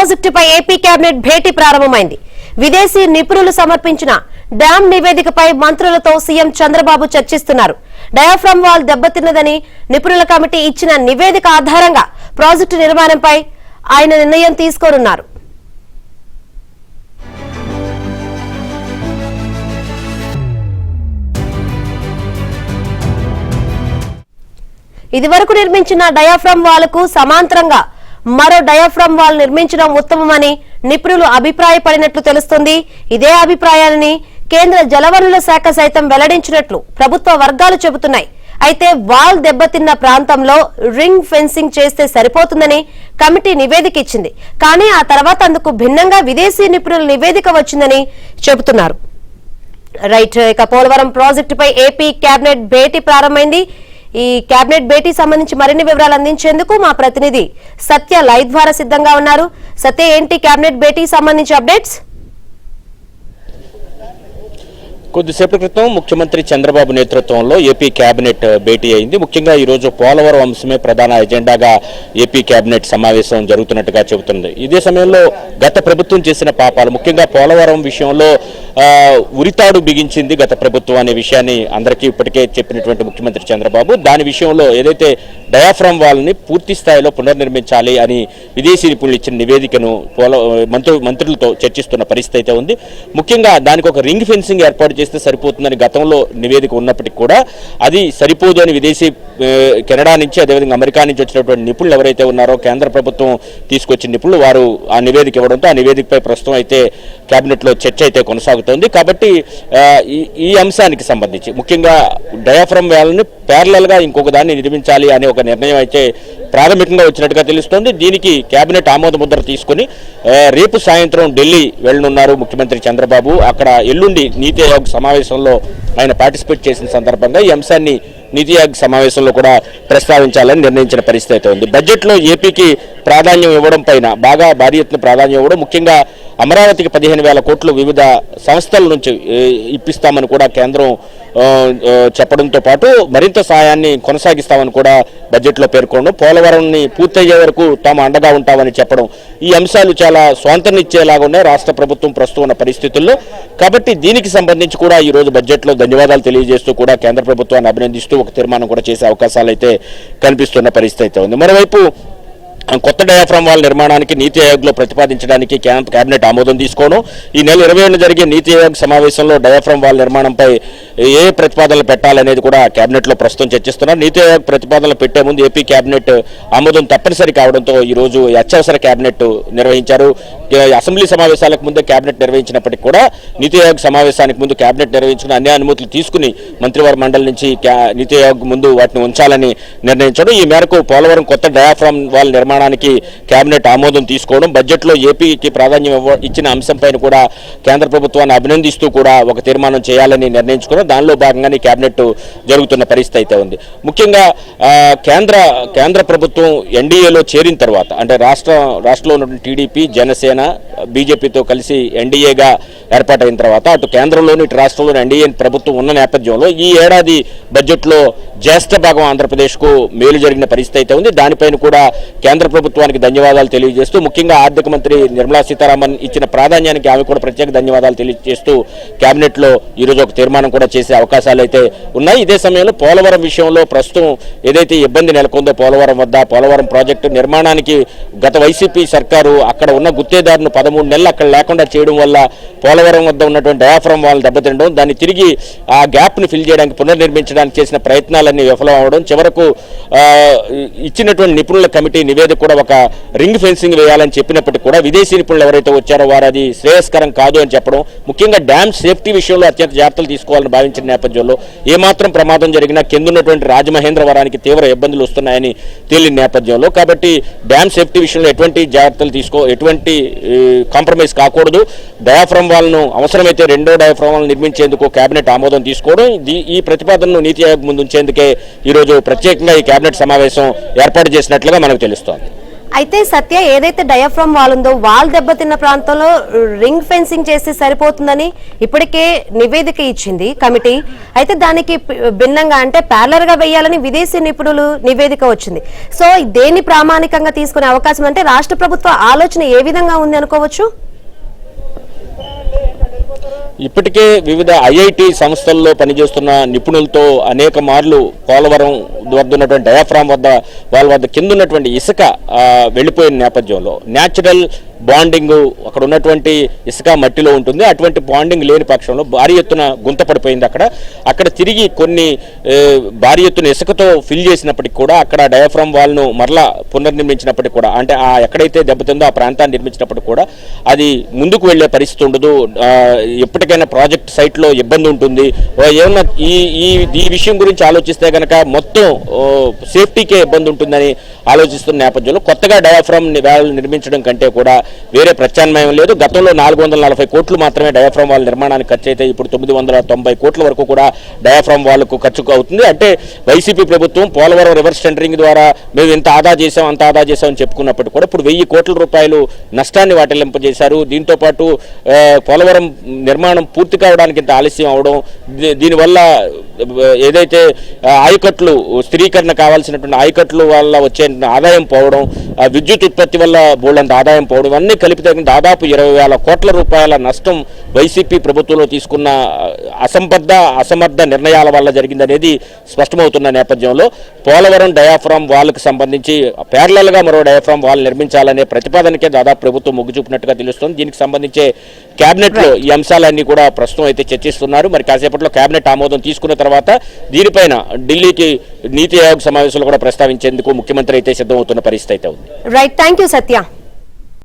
ప్రాజెక్టుపై AP cabinet భేటీ ప్రారంభమైంది. విదేశీ నిపుణులు సమర్పించిన డ్యాం నివేదికపై మంత్రులతో సీఎం చంద్రబాబు చర్చిస్తున్నారు. డయాఫ్రమ్ వాల్ దెబ్బతిన్నదని నిపుణుల కమిటీ ఇచ్చిన నివేదిక ఆధారంగా ప్రాజెక్టు నిర్మాణంపై ఆయన నిర్ణయం తీసుకోనున్నారు. ఇదివరకు నిర్మించిన డయాఫ్రమ్ వాల్ కు సమాంతరంగా మరో డయాఫ్రమ్ వాల్ నిర్మించడం ఉత్తమమని నిపుణులు అభిప్రాయపడినట్లు తెలుస్తుంది. ఇదే అభిప్రాయాన్ని కేంద్ర జలవనరుల శాఖ సైతం వెల్లడించినట్లు ప్రభుత్వ వర్గాలు చెబుతున్నాయి. అయితే వాల్ దెబ్బతిన్న ప్రాంతంలో రింగ్ ఫెన్సింగ్ చేస్తే సరిపోతుందని కమిటీ నివేదిక ఇచ్చింది. కానీ ఆ తర్వాత అందుకు భిన్నంగా విదేశీ నిపుణుల నివేదిక వచ్చిందని చెబుతున్నారు. రైట్, ఇక పోలవరం ప్రాజెక్టుపై ఏపీ కేబినెట్ భేటీ ప్రారంభమైంది. ఈ కేబినెట్ భేటీ సంబంధించి మరిన్ని వివరాలు అందించేందుకు మా ప్రతినిధి సత్య లైవ్ ద్వారా సిద్ధంగా ఉన్నారు. సత్య, ఏంటి కేబినెట్ భేటీ సంబంధించి అప్డేట్స్? కొద్దిసేపటి క్రితం ముఖ్యమంత్రి చంద్రబాబు నేతృత్వంలో ఏపీ కేబినెట్ భేటీ అయింది. ముఖ్యంగా ఈరోజు పోలవరం అంశమే ప్రధాన ఎజెండాగా ఏపీ కేబినెట్ సమావేశం జరుగుతున్నట్టుగా చెబుతుంది. ఇదే సమయంలో గత ప్రభుత్వం చేసిన పాపాలు, ముఖ్యంగా పోలవరం విషయంలో ఉరితాడు బిగించింది గత ప్రభుత్వం అనే విషయాన్ని అందరికీ ఇప్పటికే చెప్పినటువంటి ముఖ్యమంత్రి చంద్రబాబు, దాని విషయంలో ఏదైతే డయాఫ్రమ్ వాల్ని పూర్తి స్థాయిలో పునర్నిర్మించాలి అని విదేశీ నిపుణులు ఇచ్చిన నివేదికను మంత్రులతో చర్చిస్తున్న పరిస్థితి అయితే ఉంది. ముఖ్యంగా దానికి ఒక రింగ్ ఫెన్సింగ్ ఏర్పాటు చేస్తే సరిపోతుందని గతంలో నివేదిక ఉన్నప్పటికీ కూడా అది సరిపోదు అని విదేశీ కెనడా నుంచి అదేవిధంగా అమెరికా నుంచి వచ్చినటువంటి నిపుణులు ఎవరైతే ఉన్నారో కేంద్ర ప్రభుత్వం తీసుకొచ్చిన నిపుణులు వారు ఆ నివేదిక ఇవ్వడంతో ఆ నివేదికపై ప్రస్తుతం అయితే కేబినెట్లో చర్చ అయితే కొనసాగుతోంది. కాబట్టి ఈ అంశానికి సంబంధించి ముఖ్యంగా డయాఫ్రమ్ వాల్ని ప్యారలల్ గా ఇంకొక దాన్ని నిర్మించాలి అనే ఒక నిర్ణయం అయితే ప్రాథమికంగా వచ్చినట్టుగా తెలుస్తోంది. దీనికి కేబినెట్ ఆమోద ముద్ర తీసుకుని రేపు సాయంత్రం ఢిల్లీ వెళ్లనున్నారు ముఖ్యమంత్రి చంద్రబాబు. అక్కడ ఎల్లుండి నీతి ఆయోగ్ సమావేశంలో ఆయన పార్టిసిపేట్ చేసిన సందర్భంగా ఈ అంశాన్ని నీతి ఆయోగ్ సమావేశంలో కూడా ప్రస్తావించాలని నిర్ణయించిన పరిస్థితి అయితే ఉంది. బడ్జెట్లో ఏపీకి ప్రాధాన్యం ఇవ్వడం పైన బాగా భారీ ఎత్తున ప్రాధాన్యం ఇవ్వడం, ముఖ్యంగా అమరావతికి 15,000 కోట్లు వివిధ సంస్థల నుంచి ఇప్పిస్తామని కూడా కేంద్రం చెప్పడంతో పాటు మరింత సాయాన్ని కొనసాగిస్తామని కూడా బడ్జెట్లో పేర్కొనడం, పోలవరంని పూర్తయ్యే వరకు తాము అండగా ఉంటామని చెప్పడం, ఈ అంశాలు చాలా స్వాంతనిచ్చేలాగా ఉన్నాయి రాష్ట్ర ప్రభుత్వం ప్రస్తుతం ఉన్న పరిస్థితుల్లో. కాబట్టి దీనికి సంబంధించి కూడా ఈ రోజు బడ్జెట్లో ధన్యవాదాలు తెలియజేస్తూ కూడా కేంద్ర ప్రభుత్వాన్ని అభినందిస్తూ ఒక తీర్మానం కూడా చేసే అవకాశాలు అయితే కనిపిస్తున్న పరిస్థితి అయితే ఉంది. మరోవైపు కొత్త డయాఫ్రమ్ వాల్ నిర్మాణానికి నీతి ఆయోగ్లో ప్రతిపాదించడానికి కేబినెట్ ఆమోదం తీసుకోవడం, ఈ నెల 27న జరిగే నీతి ఆయోగ్ సమావేశంలో డయాఫ్రమ్ వాల్ నిర్మాణంపై ఏ ప్రతిపాదనలు పెట్టాలనేది కూడా కేబినెట్లో ప్రస్తుతం చర్చిస్తున్నారు. నీతి ఆయోగ్ ప్రతిపాదనలు పెట్టే ముందు ఏపీ కేబినెట్ ఆమోదం తప్పనిసరి కావడంతో ఈరోజు అత్యవసర కేబినెట్ నిర్వహించారు. అసెంబ్లీ సమావేశాలకు ముందే కేబినెట్ నిర్వహించినప్పటికీ కూడా నీతి ఆయోగ్ సమావేశానికి ముందు కేబినెట్ నిర్వహించుకుని అన్ని అనుమతులు తీసుకుని మంత్రివర్గ మండలి నుంచి నీతి ఆయోగ్ ముందు వాటిని ఉంచాలని నిర్ణయించడం. ఈ మేరకు పోలవరం కొత్త డయాఫ్రమ్ వాల్ నిర్మాణానికి కేబినెట్ ఆమోదం తీసుకోవడం, బడ్జెట్లో ఏపీకి ప్రాధాన్యం ఇచ్చిన అంశంపైన కూడా కేంద్ర ప్రభుత్వాన్ని అభినందిస్తూ కూడా ఒక తీర్మానం చేయాలని నిర్ణయించుకున్నారు. దానిలో భాగంగానే కేబినెట్ జరుగుతున్న పరిస్థితి అయితే ఉంది. ముఖ్యంగా కేంద్ర ప్రభుత్వం ఎన్డీఏలో చేరిన తర్వాత, అంటే రాష్ట్రంలో ఉన్నటువంటి టీడీపీ, జనసేన, బీజేపీతో కలిసి ఎన్డీఏగా ఏర్పాటైన తర్వాత అటు కేంద్రంలోని ఇటు రాష్ట్రంలోని ఎన్డీఏ ప్రభుత్వం ఉన్న నేపథ్యంలో ఈ ఏడాది బడ్జెట్లో జ్యేష్ఠ భాగం ఆంధ్రప్రదేశ్కు మేలు జరిగిన పరిస్థితి అయితే ఉంది. దానిపైన కూడా కేంద్ర ప్రభుత్వానికి ధన్యవాదాలు తెలియజేస్తూ, ముఖ్యంగా ఆర్థిక మంత్రి నిర్మలా సీతారామన్ ఇచ్చిన ప్రాధాన్యానికి ఆమె కూడా ప్రత్యేక ధన్యవాదాలు తెలియజేస్తూ కేబినెట్లో ఈరోజు ఒక తీర్మానం కూడా చేసే అవకాశాలు అయితే ఉన్నాయి. ఇదే సమయంలో పోలవరం విషయంలో ప్రస్తుతం ఏదైతే ఇబ్బంది నెలకొందో పోలవరం వద్ద, పోలవరం ప్రాజెక్టు నిర్మాణానికి గత వైసీపీ సర్కారు అక్కడ ఉన్న గుత్తేదారును 13 నెలలు అక్కడ లేకుండా చేయడం వల్ల పోలవరం వద్ద ఉన్నటువంటి డయాఫ్రమ్ వాల్ దెబ్బతినడం, దాన్ని తిరిగి ఆ గ్యాప్ను ఫిల్ చేయడానికి పునర్నిర్మించడానికి చేసిన ప్రయత్నాలన్నీ విఫలం అవడం, చివరకు ఇచ్చినటువంటి నిపుణుల కమిటీ నివేదిక కూడా ఒక రింగ్ ఫెన్సింగ్ వేయాలని చెప్పినప్పటికీ కూడా విదేశీ నిపుణులు ఎవరైతే వచ్చారో వారు అది శ్రేయస్కరం కాదు అని చెప్పడం, ముఖ్యంగా డ్యామ్ సేఫ్టీ విషయంలో అత్యంత జాగ్రత్తలు తీసుకోవాలని భావించిన నేపథ్యంలో ఏమాత్రం ప్రమాదం జరిగినా కిందున్నటువంటి రాజమహేంద్రవరానికి తీవ్ర ఇబ్బందులు వస్తున్నాయని తేలిన నేపథ్యంలో, కాబట్టి డ్యామ్ సేఫ్టీ విషయంలో ఎటువంటి జాగ్రత్తలు ఎటువంటి కాంప్రమైజ్ కాకూడదు, డయాఫ్రమ్ వాల్ను అవసరమైతే రెండో డయాఫ్రమ్ వాల్ నిర్మించేందుకు కేబినెట్ ఆమోదం తీసుకోవడం, ఈ ప్రతిపాదనను నీతి ఆయోగ్ ముందు ఉంచేందుకే ఈరోజు ప్రత్యేకంగా ఈ కేబినెట్ సమావేశం ఏర్పాటు చేసినట్లుగా మనకు తెలుస్తోంది. అయితే సత్య ఏదైతే డయాఫ్రమ్ వాల్ ఉందో వాల్ దెబ్బతిన్న ప్రాంతంలో రింగ్ ఫెన్సింగ్ చేస్తే సరిపోతుందని ఇప్పటికే నివేదిక ఇచ్చింది కమిటీ. అయితే దానికి భిన్నంగా అంటే ప్యారలర్ గా వేయాలని విదేశీ నిపుణులు నివేదిక వచ్చింది. సో దేన్ని ప్రామాణికంగా తీసుకునే అవకాశం అంటే రాష్ట్ర ప్రభుత్వ ఆలోచన ఏ విధంగా ఉంది అనుకోవచ్చు? ఇప్పటికే వివిధ ఐఐటి సంస్థల్లో పనిచేస్తున్న నిపుణులతో అనేక మార్లు పోలవరం వద్ద ఉన్నటువంటి డయాఫ్రామ్ వద్ద వాళ్ళ వద్ద కింద ఉన్నటువంటి ఇసుక వెళ్ళిపోయిన నేపథ్యంలో న్యాచురల్ బాండింగ్ అక్కడ ఉన్నటువంటి ఇసుక మట్టిలో ఉంటుంది. అటువంటి బాండింగ్ లేని పక్షంలో భారీ ఎత్తున గుంత పడిపోయింది. అక్కడ తిరిగి కొన్ని భారీ ఎత్తున ఇసుకతో ఫిల్ చేసినప్పటికీ కూడా అక్కడ డయాఫ్రామ్ వాల్ను మరలా పునర్నిర్మించినప్పటికీ కూడా అంటే ఎక్కడైతే దెబ్బతిందో ఆ ప్రాంతాన్ని నిర్మించినప్పటికీ కూడా అది ముందుకు వెళ్లే పరిస్థితి ఉండదు. ఎప్పటికైనా ప్రాజెక్ట్ సైట్లో ఇబ్బంది ఉంటుంది. ఏమన్నా ఈ విషయం గురించి ఆలోచిస్తే కనుక మొత్తం సేఫ్టీకే ఇబ్బంది ఉంటుందని ఆలోచిస్తున్న నేపథ్యంలో కొత్తగా డయాఫ్రామ్ నిర్మించడం కంటే కూడా వేరే ప్రత్యామ్నాయం లేదు. గతంలో 440 కోట్లు మాత్రమే డయాఫ్రామ్ వాల్ నిర్మాణానికి ఖర్చు అయితే ఇప్పుడు 990 కోట్ల వరకు కూడా డయాఫ్రామ్ వాల్కు ఖర్చు అవుతుంది. అంటే వైసీపీ ప్రభుత్వం పోలవరం రివర్స్ టెండరింగ్ ద్వారా మేము ఇంత ఆదా చేసాం అంత ఆదా చేసామని చెప్పుకున్నప్పటికీ కూడా ఇప్పుడు 1000 కోట్ల రూపాయలు నష్టాన్ని వాటిల్లింపజేశారు. దీంతో పాటు పోలవరం నిర్మాణం పూర్తి కావడానికి ఇంత ఆలస్యం అవడం, దీనివల్ల ఏదైతే ఆయకట్లు స్థిరీకరణ కావాల్సినటువంటి ఆయకట్లు వల్ల వచ్చే ఆదాయం పోవడం, విద్యుత్ ఉత్పత్తి వల్ల బోల్డంత ఆదాయం పోవడం, ఇవన్నీ కలిపితే దాదాపు 20,000 కోట్ల రూపాయల నష్టం వైసీపీ ప్రభుత్వంలో తీసుకున్న అసమర్థ నిర్ణయాల వల్ల జరిగిందనేది స్పష్టమవుతున్న నేపథ్యంలో పోలవరం డయాఫ్రామ్ వాల్కు సంబంధించి ప్యారలల్ గా మరో డయాఫ్రామ్ వాల్ నిర్మించాలనే ప్రతిపాదనకే దాదాపు ప్రభుత్వం మొగ్గు చూపినట్టుగా తెలుస్తోంది. దీనికి సంబంధించే కేబినెట్ లో ఈ అంశాలన్నీ కూడా ప్రస్తుతం అయితే చర్చిస్తున్నారు. మరి కాసేపట్లో కేబినెట్ ఆమోదం తీసుకున్న తర్వాత దీనిపైన ఢిల్లీకి నీతి ఆయోగ్ సమావేశంలో కూడా ప్రస్తావించేందుకు ముఖ్యమంత్రి అయితే సిద్ధమవుతున్న పరిస్థితి అయితే ఉంది. Right, thank you Satya.